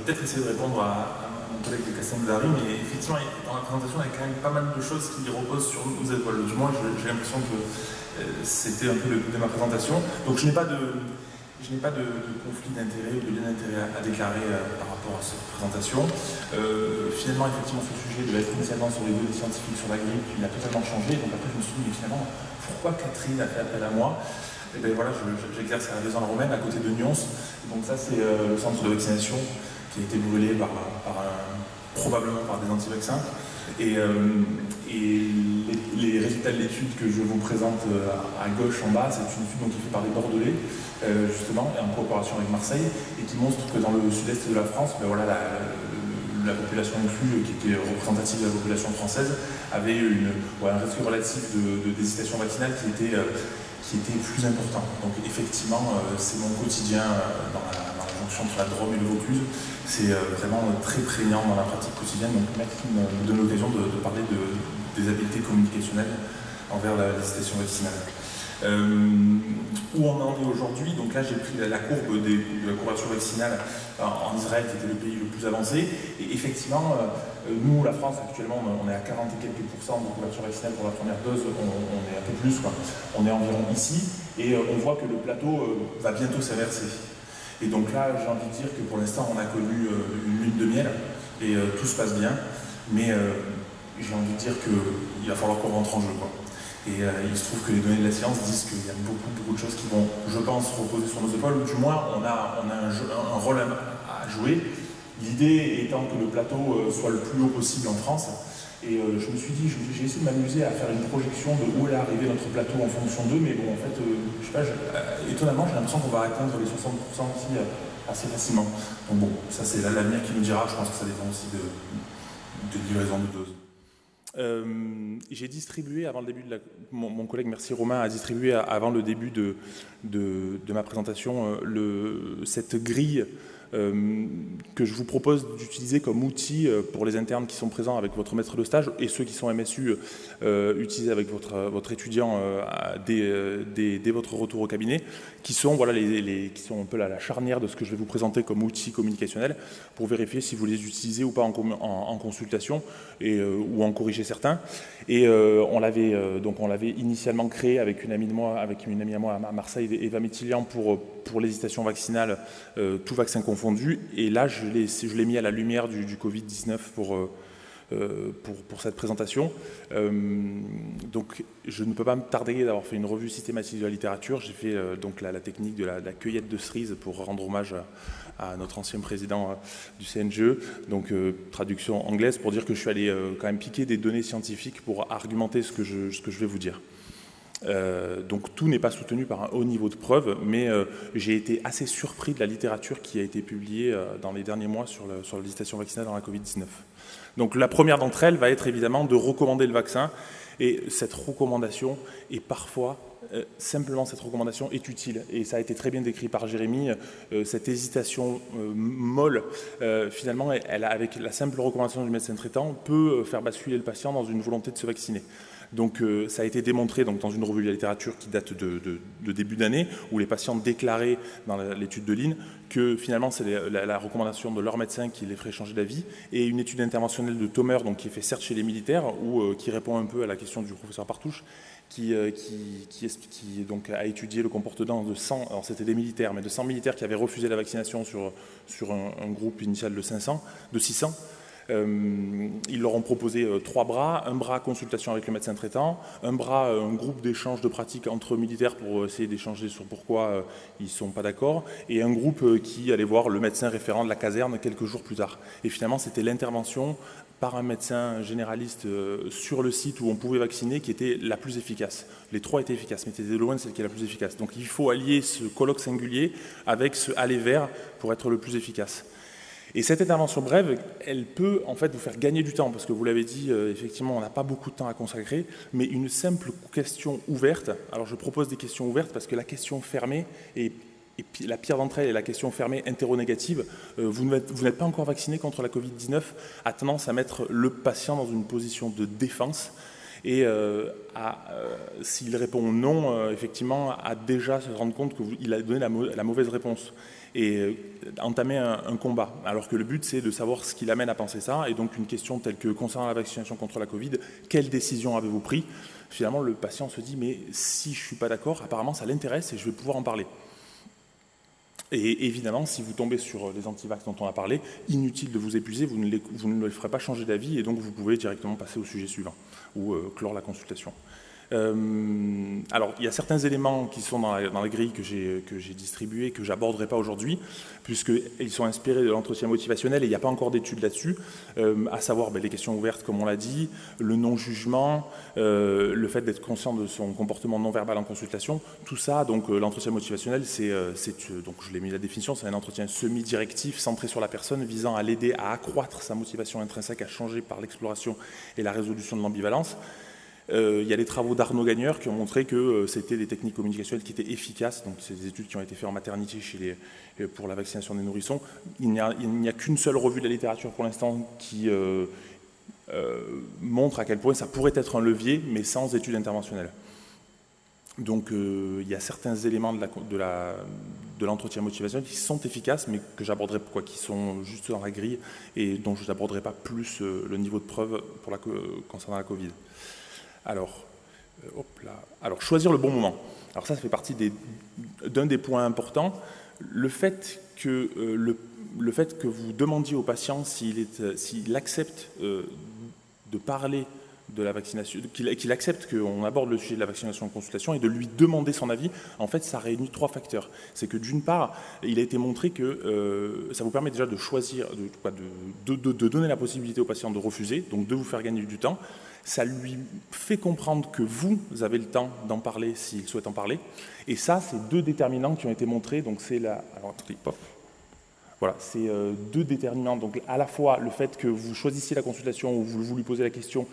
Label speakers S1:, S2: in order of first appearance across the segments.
S1: peut-être essayer de répondre à mon collègue de Castelnaudary, mais effectivement, dans la présentation, il y a quand même pas mal de choses qui reposent sur nos épaules. Du moins, j'ai l'impression que c'était un peu le but de ma présentation. Donc, je n'ai pas de conflit d'intérêt ou de lien d'intérêt à déclarer par rapport à cette présentation. Finalement, effectivement, ce sujet devait être initialement sur les données scientifiques sur la grippe, il a totalement changé. Donc après, je me suis dit, mais finalement, pourquoi Catherine a fait appel à moi? Et bien voilà, j'exerce à la Vaison-la-Romaine, à côté de Nyons. Donc ça, c'est le centre de vaccination qui a été brûlé probablement par des anti-vaccins. Et les résultats de l'étude que je vous présente à gauche en bas, c'est une étude qui est faite par des Bordelais, justement, en coopération avec Marseille, et qui montre que dans le sud-est de la France, ben voilà, la population inclue, qui était représentative de la population française, avait un risque relatif d'hésitation vaccinale qui était plus important. Donc effectivement, c'est mon quotidien dans la jonction entre la Drôme et le Vaucluse. C'est vraiment très prégnant dans la pratique quotidienne. Donc merci de me donner l'occasion de parler des habiletés communicationnelles envers l'hésitation vaccinale. Où on en est aujourd'hui, donc là j'ai pris la courbe de la couverture vaccinale en Israël, qui était le pays le plus avancé, et effectivement, nous, la France, actuellement, on est à 40 et quelques pourcents de couverture vaccinale pour la première dose, on est un peu plus, quoi. On est environ ici, et on voit que le plateau va bientôt s'inverser. Et donc là, j'ai envie de dire que pour l'instant, on a connu une lune de miel, et tout se passe bien, mais j'ai envie de dire qu'il va falloir qu'on rentre en jeu, quoi. Et il se trouve que les données de la science disent qu'il y a beaucoup de choses qui vont, je pense, reposer sur nos épaules, ou du moins on a un rôle à jouer. L'idée étant que le plateau soit le plus haut possible en France. Et je me suis dit, j'ai essayé de m'amuser à faire une projection de où est arrivé notre plateau en fonction d'eux, mais bon, en fait, je sais pas, étonnamment, j'ai l'impression qu'on va atteindre les 60% aussi assez facilement. Donc bon, ça c'est l'avenir qui nous dira, je pense que ça dépend aussi de livraison de doses. J'ai distribué avant le début de mon collègue, merci Romain, a distribué avant le début de ma présentation cette grille que je vous propose d'utiliser comme outil pour les internes qui sont présents avec votre maître de stage et ceux qui sont MSU utilisés avec votre étudiant dès votre retour au cabinet, qui sont, voilà, qui sont un peu la charnière de ce que je vais vous présenter comme outil communicationnel pour vérifier si vous les utilisez ou pas en consultation ou en corriger certains. Et on l'avait initialement créé avec une amie à moi à Marseille, Eva Métilian, pour l'hésitation vaccinale, tout vaccin confondu. Et là, je l'ai mis à la lumière du Covid-19 pour cette présentation. Donc, je ne peux pas me tarder d'avoir fait une revue systématique de la littérature. J'ai fait donc la technique de la cueillette de cerises pour rendre hommage à notre ancien président du CNGE, donc traduction anglaise pour dire que je suis allé quand même piquer des données scientifiques pour argumenter ce que je vais vous dire. Donc tout n'est pas soutenu par un haut niveau de preuve, mais j'ai été assez surpris de la littérature qui a été publiée dans les derniers mois sur l'hésitation vaccinale dans la Covid-19. Donc la première d'entre elles va être évidemment de recommander le vaccin, et cette recommandation est parfois, simplement cette recommandation est utile, et ça a été très bien décrit par Jérémy, cette hésitation molle, finalement, avec la simple recommandation du médecin traitant, peut faire basculer le patient dans une volonté de se vacciner. Donc ça a été démontré dans une revue de la littérature qui date de début d'année, où les patients déclaraient dans l'étude de Lynn que finalement c'est la recommandation de leur médecin qui les ferait changer d'avis, et une étude interventionnelle de Tomer, donc, qui est faite certes chez les militaires, qui répond un peu à la question du professeur Partouche, qui donc a étudié le comportement de 100, alors c'était des militaires, mais de 100 militaires qui avaient refusé la vaccination sur un groupe initial de 600. Ils leur ont proposé 3 bras, un bras consultation avec le médecin traitant, un bras un groupe d'échange de pratiques entre militaires pour essayer d'échanger sur pourquoi ils ne sont pas d'accord, et un groupe qui allait voir le médecin référent de la caserne quelques jours plus tard. Et finalement, c'était l'intervention par un médecin généraliste sur le site où on pouvait vacciner qui était la plus efficace. Les 3 étaient efficaces, mais c'était de loin celle qui est la plus efficace. Donc il faut allier ce colloque singulier avec ce aller vers pour être le plus efficace. Et cette intervention brève, elle peut en fait vous faire gagner du temps, parce que vous l'avez dit, effectivement, on n'a pas beaucoup de temps à consacrer, mais une simple question ouverte, alors je propose des questions ouvertes parce que la question fermée, et la pire d'entre elles est la question fermée interronégative, vous n'êtes pas encore vacciné contre la Covid-19, a tendance à mettre le patient dans une position de défense,
S2: et s'il répond non, effectivement, à déjà se rendre compte qu'il a donné la mauvaise réponse et entamer un combat. Alors que le but, c'est de savoir ce qui l'amène à penser ça. Et donc, une question telle que, concernant la vaccination contre la Covid, quelle décision avez-vous pris? Finalement, le patient se dit, mais si je ne suis pas d'accord, apparemment, ça l'intéresse et je vais pouvoir en parler. Et évidemment, si vous tombez sur les antivax dont on a parlé, inutile de vous épuiser, vous ne les ferez pas changer d'avis et donc vous pouvez directement passer au sujet suivant ou clore la consultation. Alors, il y a certains éléments qui sont dans la grille que j'ai distribuée, que je n'aborderai pas aujourd'hui, puisqu'ils sont inspirés de l'entretien motivationnel et il n'y a pas encore d'études là-dessus, à savoir les questions ouvertes, comme on l'a dit, le non-jugement, le fait d'être conscient de son comportement non-verbal en consultation, tout ça, donc l'entretien motivationnel, donc je l'ai mis la définition, c'est un entretien semi-directif centré sur la personne, visant à l'aider à accroître sa motivation intrinsèque, à changer par l'exploration et la résolution de l'ambivalence. Il y a des travaux d'Arnaud Gagneur qui ont montré que c'était des techniques communicationnelles qui étaient efficaces. Donc, c'est des études qui ont été faites en maternité pour la vaccination des nourrissons. Il n'y a qu'une seule revue de la littérature pour l'instant qui montre à quel point ça pourrait être un levier, mais sans études interventionnelles. Donc, il y a certains éléments de l'entretien motivationnel qui sont efficaces, mais que j'aborderai, qui sont juste dans la grille et dont je n'aborderai pas plus le niveau de preuve concernant la Covid. Alors, choisir le bon moment. Alors ça fait partie d'un des points importants. Le fait que vous demandiez au patient s'il accepte de parler de la vaccination, qu'il accepte qu'on aborde le sujet de la vaccination en consultation et de lui demander son avis, en fait, ça réunit 3 facteurs. C'est que d'une part, il a été montré que ça vous permet déjà de choisir, de donner la possibilité au patient de refuser, donc de vous faire gagner du temps. Ça lui fait comprendre que vous avez le temps d'en parler s'il souhaite en parler. Et ça, c'est 2 déterminants qui ont été montrés. Donc c'est voilà, c'est 2 déterminants. Donc à la fois le fait que vous choisissiez la consultation ou vous lui posez la question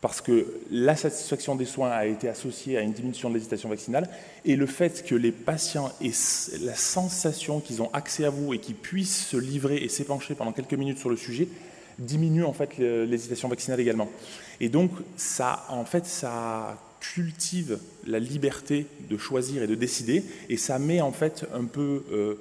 S2: parce que la satisfaction des soins a été associée à une diminution de l'hésitation vaccinale, et le fait que les patients aient la sensation qu'ils ont accès à vous et qu'ils puissent se livrer et s'épancher pendant quelques minutes sur le sujet diminue en fait l'hésitation vaccinale également. Et donc ça cultive la liberté de choisir et de décider, et ça met en fait un peu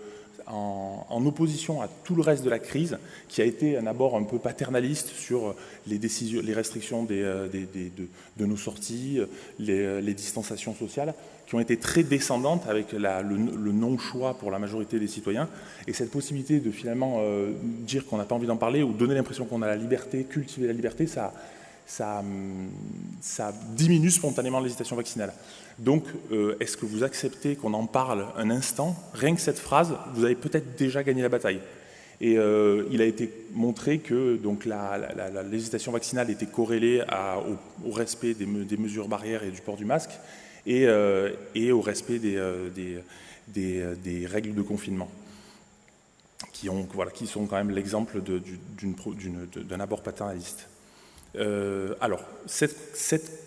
S2: en opposition à tout le reste de la crise, qui a été un abord un peu paternaliste sur les restrictions de nos sorties, les distanciations sociales, qui ont été très descendantes avec le non-choix pour la majorité des citoyens. Et cette possibilité de finalement dire qu'on n'a pas envie d'en parler ou donner l'impression qu'on a la liberté, cultiver la liberté, ça diminue spontanément l'hésitation vaccinale. Donc, est-ce que vous acceptez qu'on en parle un instant? Rien que cette phrase, vous avez peut-être déjà gagné la bataille. Et il a été montré que donc, l'hésitation vaccinale était corrélée au respect des mesures barrières et du port du masque et au respect des règles de confinement, qui sont quand même l'exemple d'un abord paternaliste. Alors, cette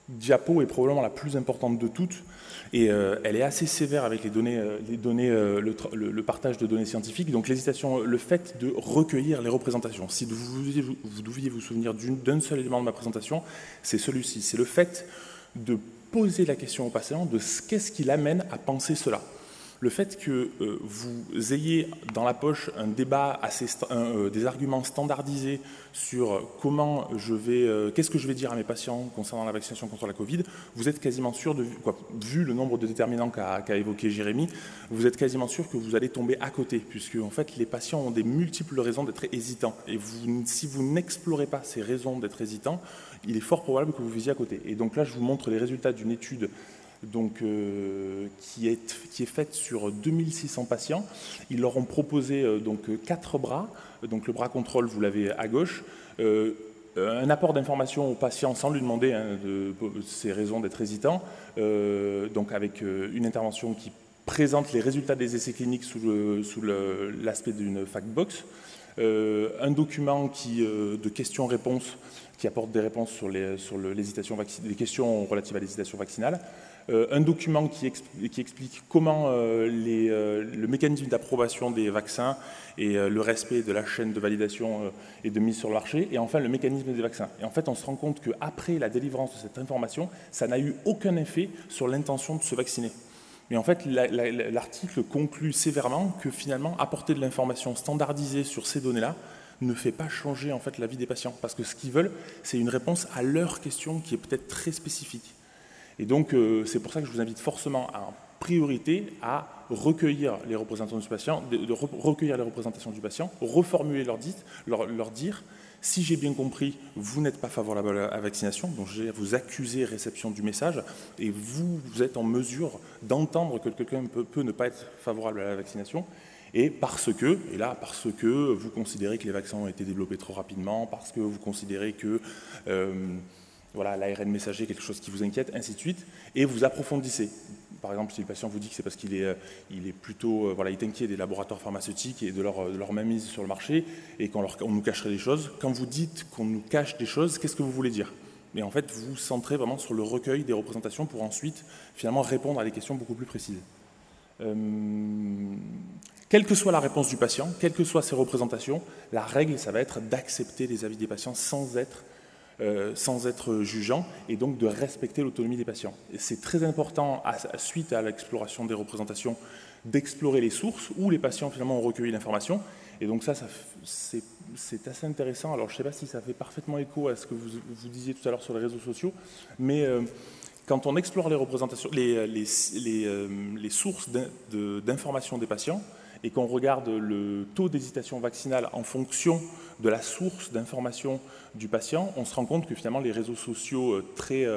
S2: diapo est probablement la plus importante de toutes, et elle est assez sévère avec le partage de données scientifiques. Donc l'hésitation, le fait de recueillir les représentations. Si vous deviez vous souvenir d'un seul élément de ma présentation, c'est celui-ci. C'est le fait de poser la question au patient de qu'est-ce qui l'amène à penser cela. Le fait que vous ayez dans la poche un débat des arguments standardisés sur qu'est-ce que je vais dire à mes patients concernant la vaccination contre la Covid, vous êtes quasiment sûr, vu le nombre de déterminants qu'a évoqué Jérémy, vous êtes quasiment sûr que vous allez tomber à côté, puisque en fait les patients ont des multiples raisons d'être hésitants. Et si vous n'explorez pas ces raisons d'être hésitants, il est fort probable que vous visiez à côté. Et donc là, je vous montre les résultats d'une étude qui est faite sur 2600 patients. Ils leur ont proposé 4 bras. Donc le bras contrôle, vous l'avez à gauche. Un apport d'information au patient sans lui demander ses raisons d'être hésitant. Donc avec une intervention qui présente les résultats des essais cliniques sous l'aspect d'une fact box. un document de questions-réponses qui apporte des réponses sur les questions relatives à l'hésitation vaccinale, un document qui explique comment le mécanisme d'approbation des vaccins et le respect de la chaîne de validation et de mise sur le marché, et enfin le mécanisme des vaccins. Et en fait, on se rend compte qu'après la délivrance de cette information, ça n'a eu aucun effet sur l'intention de se vacciner. Mais en fait, l'article conclut sévèrement que finalement, apporter de l'information standardisée sur ces données-là ne fait pas changer en fait la vie des patients, parce que ce qu'ils veulent, c'est une réponse à leur question qui est peut-être très spécifique. Et donc, c'est pour ça que je vous invite forcément en priorité à recueillir les représentants du patient, recueillir les représentations du patient, reformuler leur dire, si j'ai bien compris, vous n'êtes pas favorable à la vaccination, donc je vais vous accuser réception du message, et vous êtes en mesure d'entendre que quelqu'un peut ne pas être favorable à la vaccination, et parce que vous considérez que les vaccins ont été développés trop rapidement, parce que vous considérez que l'ARN messager est quelque chose qui vous inquiète, ainsi de suite, et vous approfondissez. Par exemple, si le patient vous dit que c'est parce qu'il est plutôt il est inquiet des laboratoires pharmaceutiques et de leur mainmise sur le marché, et qu'on nous cacherait des choses, quand vous dites qu'on nous cache des choses, qu'est-ce que vous voulez dire? Mais en fait, vous vous centrez vraiment sur le recueil des représentations pour ensuite, finalement, répondre à des questions beaucoup plus précises. Quelle que soit la réponse du patient, quelles que soient ses représentations, la règle, ça va être d'accepter les avis des patients sans être jugeant, et donc de respecter l'autonomie des patients. C'est très important, suite à l'exploration des représentations, d'explorer les sources où les patients finalement ont recueilli l'information. Et donc c'est assez intéressant. Alors je ne sais pas si ça fait parfaitement écho à ce que vous disiez tout à l'heure sur les réseaux sociaux, mais quand on explore les représentations, les sources d'information des patients, et qu'on regarde le taux d'hésitation vaccinale en fonction de la source d'information du patient, on se rend compte que finalement les réseaux sociaux très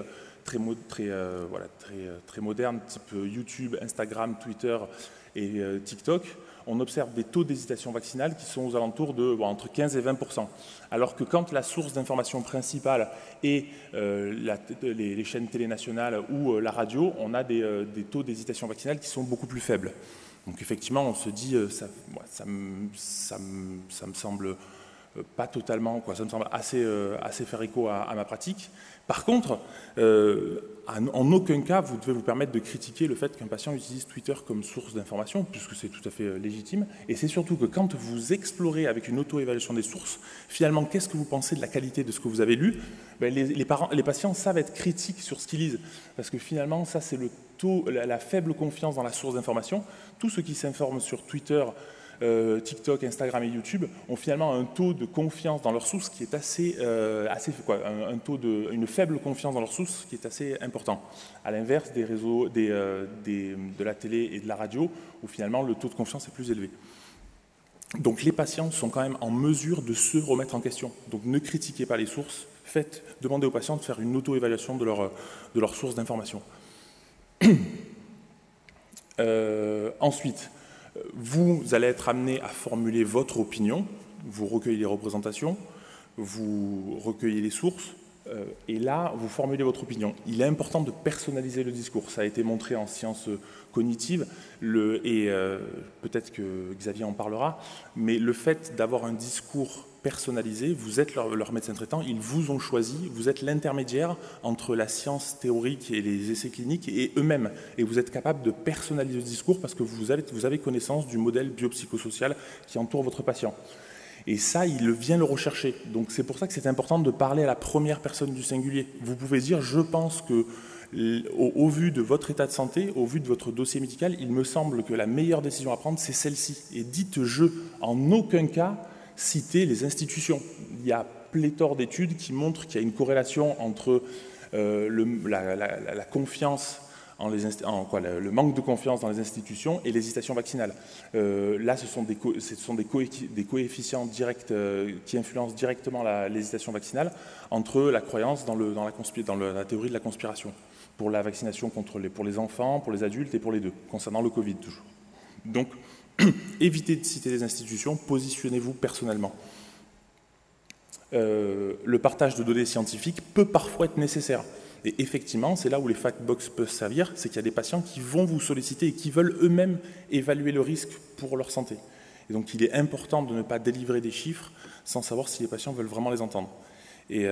S2: modernes, type YouTube, Instagram, Twitter et TikTok, on observe des taux d'hésitation vaccinale qui sont aux alentours de entre 15 et 20%. Alors que quand la source d'information principale est les chaînes télé nationales ou la radio, on a des taux d'hésitation vaccinale qui sont beaucoup plus faibles. Donc effectivement, on se dit, ça me semble pas totalement, ça me semble assez faire écho à ma pratique. Par contre, en aucun cas, vous devez vous permettre de critiquer le fait qu'un patient utilise Twitter comme source d'information, puisque c'est tout à fait légitime. Et c'est surtout que quand vous explorez avec une auto-évaluation des sources, finalement, qu'est-ce que vous pensez de la qualité de ce que vous avez lu? Les patients savent être critiques sur ce qu'ils lisent, parce que finalement, ça, c'est le taux, la faible confiance dans la source d'information. Tous ceux qui s'informent sur Twitter, TikTok, Instagram et YouTube ont finalement un taux de confiance dans leurs sources qui est une faible confiance dans leurs sources qui est assez important. À l'inverse des réseaux, de la télé et de la radio, où finalement le taux de confiance est plus élevé. Donc les patients sont quand même en mesure de se remettre en question. Donc ne critiquez pas les sources, demandez aux patients de faire une auto-évaluation de leur source d'information. Ensuite, vous allez être amené à formuler votre opinion, vous recueillez les représentations, vous recueillez les sources, et là, vous formulez votre opinion. Il est important de personnaliser le discours. Ça a été montré en sciences cognitives, et peut-être que Xavier en parlera, mais le fait d'avoir un discours personnalisé, vous êtes leur médecin traitant, ils vous ont choisi, vous êtes l'intermédiaire entre la science théorique et les essais cliniques et eux-mêmes. Et vous êtes capable de personnaliser le discours parce que vous avez connaissance du modèle biopsychosocial qui entoure votre patient. Et ça, il vient le rechercher. Donc c'est pour ça que c'est important de parler à la première personne du singulier. Vous pouvez dire, je pense que, au vu de votre état de santé, au vu de votre dossier médical, il me semble que la meilleure décision à prendre, c'est celle-ci. Et dites je, en aucun cas, citer les institutions. Il y a pléthore d'études qui montrent qu'il y a une corrélation entre la confiance le manque de confiance dans les institutions et l'hésitation vaccinale. Là, ce sont des coefficients directs qui influencent directement l'hésitation vaccinale entre la croyance dans la théorie de la conspiration pour la vaccination pour les enfants, pour les adultes et pour les deux, concernant le Covid toujours. Donc, évitez de citer les institutions, positionnez-vous personnellement. Le partage de données scientifiques peut parfois être nécessaire. Et effectivement, c'est là où les fact-box peuvent servir, c'est qu'il y a des patients qui vont vous solliciter et qui veulent eux-mêmes évaluer le risque pour leur santé. Et donc il est important de ne pas délivrer des chiffres sans savoir si les patients veulent vraiment les entendre. Et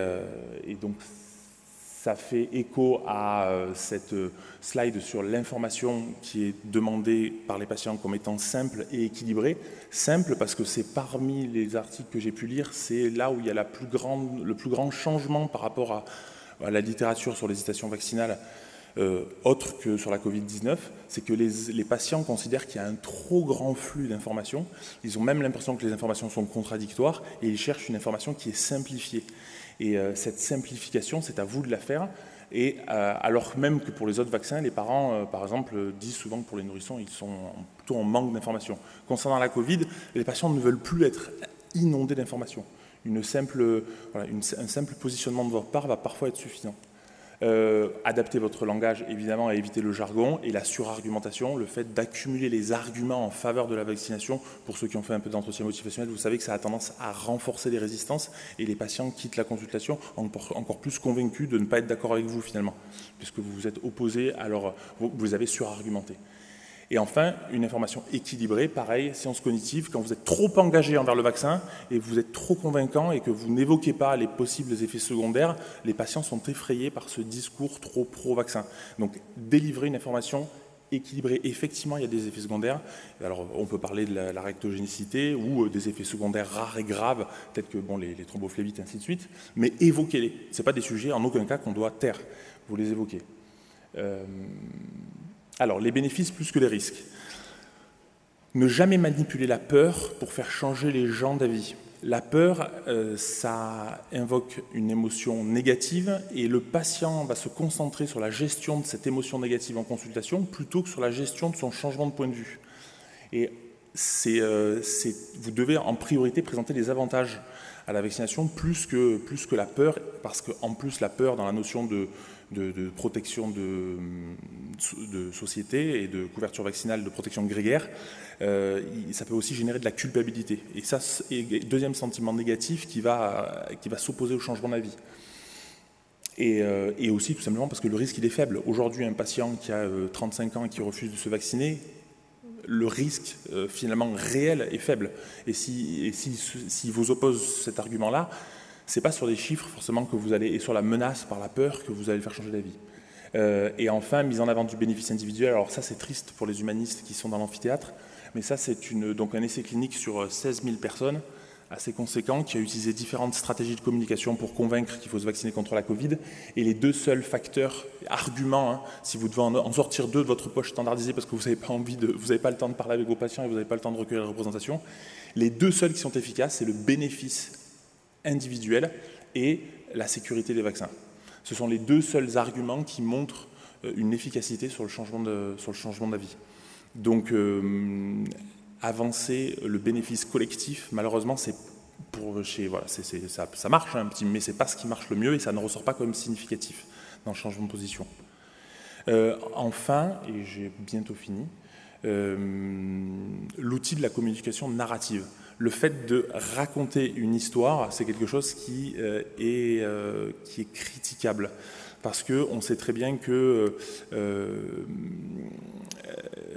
S2: donc ça fait écho à cette slide sur l'information qui est demandée par les patients comme étant simple et équilibrée. Simple parce que c'est parmi les articles que j'ai pu lire, c'est là où il y a le plus grand changement par rapport à la littérature sur l'hésitation vaccinale, autre que sur la Covid-19, c'est que les patients considèrent qu'il y a un trop grand flux d'informations. Ils ont même l'impression que les informations sont contradictoires et ils cherchent une information qui est simplifiée. Et cette simplification, c'est à vous de la faire. Et alors même que pour les autres vaccins, les parents, par exemple, disent souvent que pour les nourrissons, ils sont plutôt en manque d'informations. Concernant la Covid, les patients ne veulent plus être inondés d'informations. Un simple positionnement de votre part va parfois être suffisant. Adapter votre langage, évidemment, à éviter le jargon et la surargumentation, le fait d'accumuler les arguments en faveur de la vaccination. Pour ceux qui ont fait un peu d'entretien motivationnel, vous savez que ça a tendance à renforcer les résistances et les patients quittent la consultation encore plus convaincus de ne pas être d'accord avec vous finalement, puisque vous vous êtes opposé, alors vous avez surargumenté. Et enfin, une information équilibrée, pareil, sciences cognitives, quand vous êtes trop engagé envers le vaccin et vous êtes trop convaincant et que vous n'évoquez pas les possibles effets secondaires, les patients sont effrayés par ce discours trop pro-vaccin. Donc, délivrer une information équilibrée. Effectivement, il y a des effets secondaires. Alors, on peut parler de la rectogénicité ou des effets secondaires rares et graves, tels que les thrombophlébites, ainsi de suite, mais évoquez-les. Ce n'est pas des sujets, en aucun cas, qu'on doit taire. Vous les évoquez. Alors, les bénéfices plus que les risques. Ne jamais manipuler la peur pour faire changer les gens d'avis. La peur, ça invoque une émotion négative et le patient va se concentrer sur la gestion de cette émotion négative en consultation plutôt que sur la gestion de son changement de point de vue. Et vous devez en priorité présenter les avantages à la vaccination plus que la peur, parce qu'en plus la peur dans la notion de protection de société et de couverture vaccinale, de protection grégaire, ça peut aussi générer de la culpabilité. Et ça, c'est deuxième sentiment négatif qui va s'opposer au changement d'avis. Et aussi tout simplement parce que le risque il est faible. Aujourd'hui, un patient qui a 35 ans et qui refuse de se vacciner, le risque finalement réel est faible. Et si vous oppose cet argument-là, c'est pas sur les chiffres forcément que vous allez, et sur la menace par la peur que vous allez faire changer d'avis. Et enfin, mise en avant du bénéfice individuel. Alors ça, c'est triste pour les humanistes qui sont dans l'amphithéâtre, mais ça, c'est donc un essai clinique sur 16 000 personnes, assez conséquent, qui a utilisé différentes stratégies de communication pour convaincre qu'il faut se vacciner contre la Covid. Et les deux seuls facteurs, arguments, si vous devez en sortir deux de votre poche standardisée parce que vous n'avez pas le temps de parler avec vos patients et vous n'avez pas le temps de recueillir la représentation, les deux seuls qui sont efficaces, c'est le bénéfice individuel et la sécurité des vaccins. Ce sont les deux seuls arguments qui montrent une efficacité sur le changement d'avis. Donc, avancer le bénéfice collectif, malheureusement, ça marche, mais ce n'est pas ce qui marche le mieux et ça ne ressort pas comme significatif dans le changement de position. Enfin, et j'ai bientôt fini, l'outil de la communication narrative. Le fait de raconter une histoire, c'est quelque chose qui est critiquable. Parce qu'on sait très bien que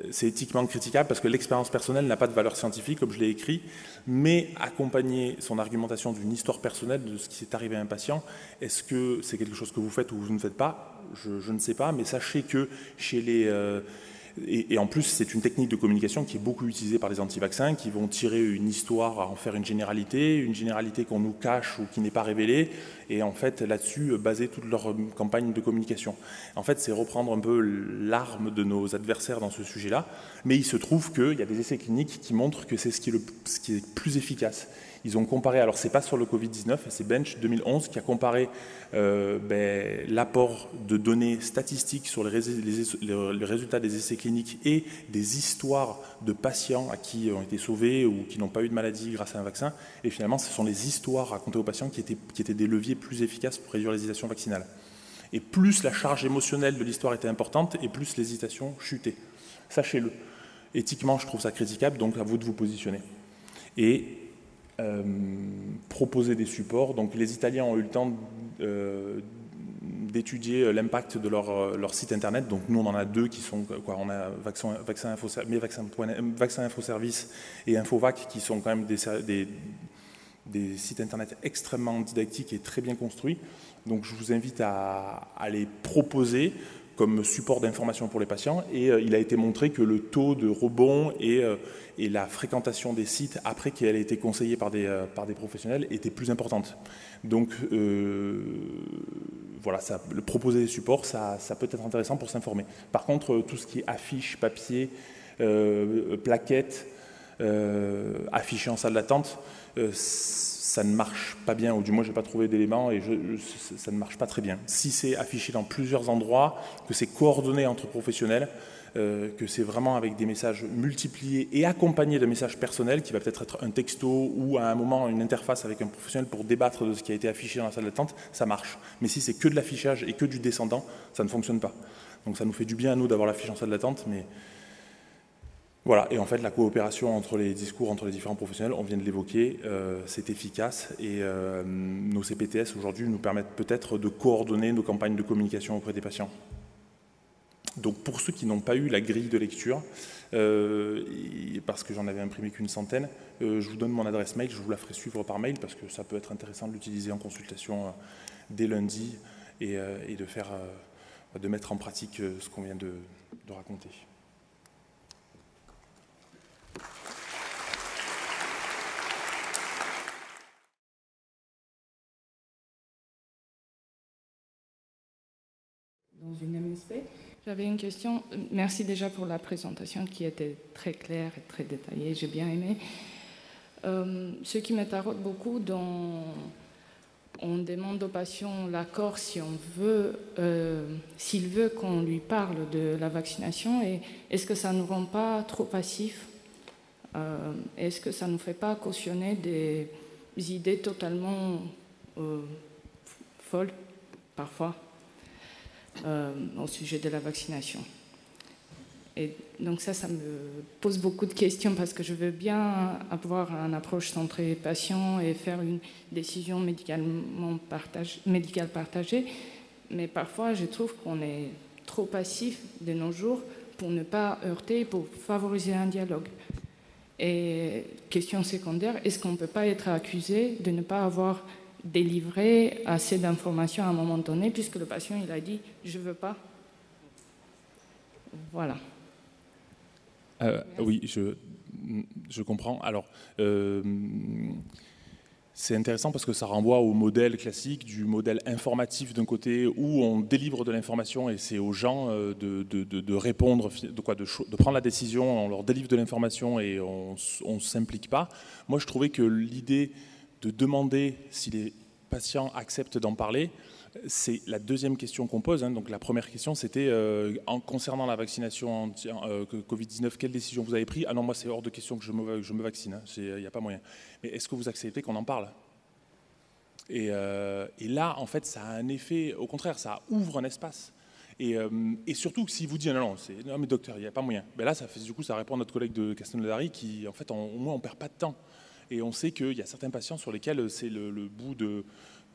S2: c'est éthiquement critiquable, parce que l'expérience personnelle n'a pas de valeur scientifique, comme je l'ai écrit, mais accompagner son argumentation d'une histoire personnelle de ce qui s'est arrivé à un patient, est-ce que c'est quelque chose que vous faites ou vous ne faites pas ? Je ne sais pas, mais sachez que chez les... Et en plus, c'est une technique de communication qui est beaucoup utilisée par les anti-vaccins, qui vont tirer une histoire, en faire une généralité qu'on nous cache ou qui n'est pas révélée, et en fait, là-dessus, baser toute leur campagne de communication. En fait, c'est reprendre un peu l'arme de nos adversaires dans ce sujet-là, mais il se trouve qu'il y a des essais cliniques qui montrent que c'est ce qui est le plus efficace. Ils ont comparé, alors c'est pas sur le Covid-19, c'est Bench 2011 qui a comparé l'apport de données statistiques sur les résultats des essais cliniques et des histoires de patients à qui ont été sauvés ou qui n'ont pas eu de maladie grâce à un vaccin. Et finalement, ce sont les histoires racontées aux patients qui étaient des leviers plus efficaces pour réduire l'hésitation vaccinale. Et plus la charge émotionnelle de l'histoire était importante, et plus l'hésitation chutait. Sachez-le. Éthiquement, je trouve ça critiquable, donc à vous de vous positionner. Et proposer des supports. Donc les Italiens ont eu le temps d'étudier l'impact de leur site internet. Donc nous on en a deux qui sont, on a Vaccin Info Service et Infovac qui sont quand même des sites internet extrêmement didactiques et très bien construits. Donc je vous invite à les proposer comme support d'information pour les patients, et il a été montré que le taux de rebond et la fréquentation des sites après qu'elle ait été conseillée par des professionnels était plus importante. Donc voilà, le proposer des supports, ça peut être intéressant pour s'informer. Par contre, tout ce qui est affiches, papier, plaquettes, affichés en salle d'attente, ça ne marche pas bien, ou du moins je n'ai pas trouvé d'éléments et ça ne marche pas très bien. Si c'est affiché dans plusieurs endroits, que c'est coordonné entre professionnels, que c'est vraiment avec des messages multipliés et accompagnés de messages personnels, qui va peut-être être un texto ou à un moment une interface avec un professionnel pour débattre de ce qui a été affiché dans la salle d'attente, ça marche. Mais si c'est que de l'affichage et que du descendant, ça ne fonctionne pas. Donc ça nous fait du bien à nous d'avoir l'affiche en salle d'attente, mais voilà, et en fait la coopération entre les discours, entre les différents professionnels, on vient de l'évoquer, c'est efficace et nos CPTS aujourd'hui nous permettent peut-être de coordonner nos campagnes de communication auprès des patients. Donc pour ceux qui n'ont pas eu la grille de lecture, parce que j'en avais imprimé qu'une centaine, je vous donne mon adresse mail, je vous la ferai suivre par mail parce que ça peut être intéressant de l'utiliser en consultation dès lundi et de mettre en pratique ce qu'on vient de raconter.
S3: Dans une MSP. J'avais une question. Merci déjà pour la présentation qui était très claire et très détaillée. J'ai bien aimé. Ce qui me taraude beaucoup, on demande au patient l'accord si on veut, s'il veut qu'on lui parle de la vaccination. Et est-ce que ça ne nous rend pas trop passifs? Est-ce que ça ne nous fait pas cautionner des idées totalement folles, parfois, au sujet de la vaccination? Et donc ça me pose beaucoup de questions parce que je veux bien avoir une approche centrée patient et faire une décision médicale partagée, mais parfois je trouve qu'on est trop passif de nos jours pour ne pas heurter, pour favoriser un dialogue. Et question secondaire, est-ce qu'on ne peut pas être accusé de ne pas avoir délivré assez d'informations à un moment donné, puisque le patient il a dit « je ne veux pas ». Voilà.
S2: Oui, je comprends. Alors, c'est intéressant parce que ça renvoie au modèle classique du modèle informatif d'un côté où on délivre de l'information et c'est aux gens de répondre, de prendre la décision, on leur délivre de l'information et on ne s'implique pas. Moi, je trouvais que l'idée de demander si les patients acceptent d'en parler, c'est la deuxième question qu'on pose. Donc la première question, c'était concernant la vaccination Covid-19, quelle décision vous avez prise? Ah non, moi c'est hors de question que je me vaccine, il n'y a pas moyen. Mais est-ce que vous acceptez qu'on en parle? Et là, en fait, ça a un effet, au contraire, ça ouvre un espace. Et surtout que s'il vous dit non mais docteur, il n'y a pas moyen. Ben là, du coup, ça répond à notre collègue de Castelnaudary qui, en fait, au moins, on ne perd pas de temps. Et on sait qu'il y a certains patients sur lesquels c'est le bout de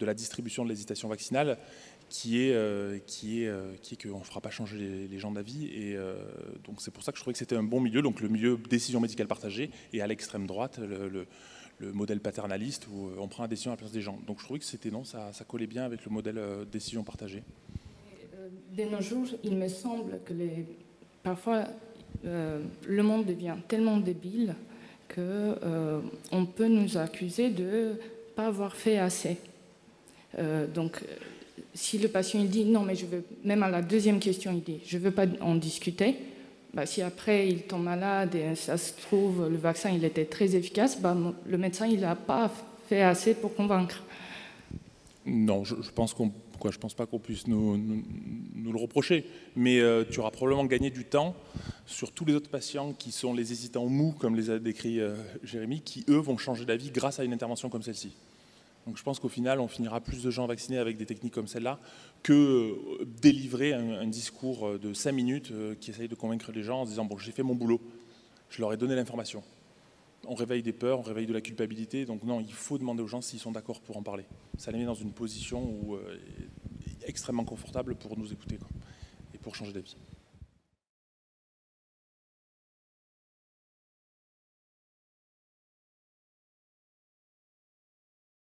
S2: la distribution de l'hésitation vaccinale qui est qu'on ne fera pas changer les gens d'avis. Et donc c'est pour ça que je trouvais que c'était un bon milieu, donc le milieu décision médicale partagée, et à l'extrême droite, le modèle paternaliste où on prend la décision à la place des gens. Donc je trouvais que ça collait bien avec le modèle décision partagée.
S3: De nos jours, il me semble que parfois le monde devient tellement débile qu'on peut nous accuser de ne pas avoir fait assez. Donc, si le patient il dit non, mais je veux, même à la deuxième question, il dit je ne veux pas en discuter, si après il tombe malade et ça se trouve le vaccin il était très efficace, le médecin il n'a pas fait assez pour convaincre.
S2: Non, je pense pas qu'on puisse nous le reprocher, mais tu auras probablement gagné du temps sur tous les autres patients qui sont les hésitants mous, comme les a décrits Jérémy, qui eux vont changer d'avis grâce à une intervention comme celle-ci. Donc je pense qu'au final, on finira plus de gens vaccinés avec des techniques comme celle-là que délivrer un discours de 5 minutes qui essaye de convaincre les gens en disant « bon, j'ai fait mon boulot, je leur ai donné l'information ». On réveille des peurs, on réveille de la culpabilité. Donc non, il faut demander aux gens s'ils sont d'accord pour en parler. Ça les met dans une position où extrêmement confortable pour nous écouter, quoi, et pour changer d'avis.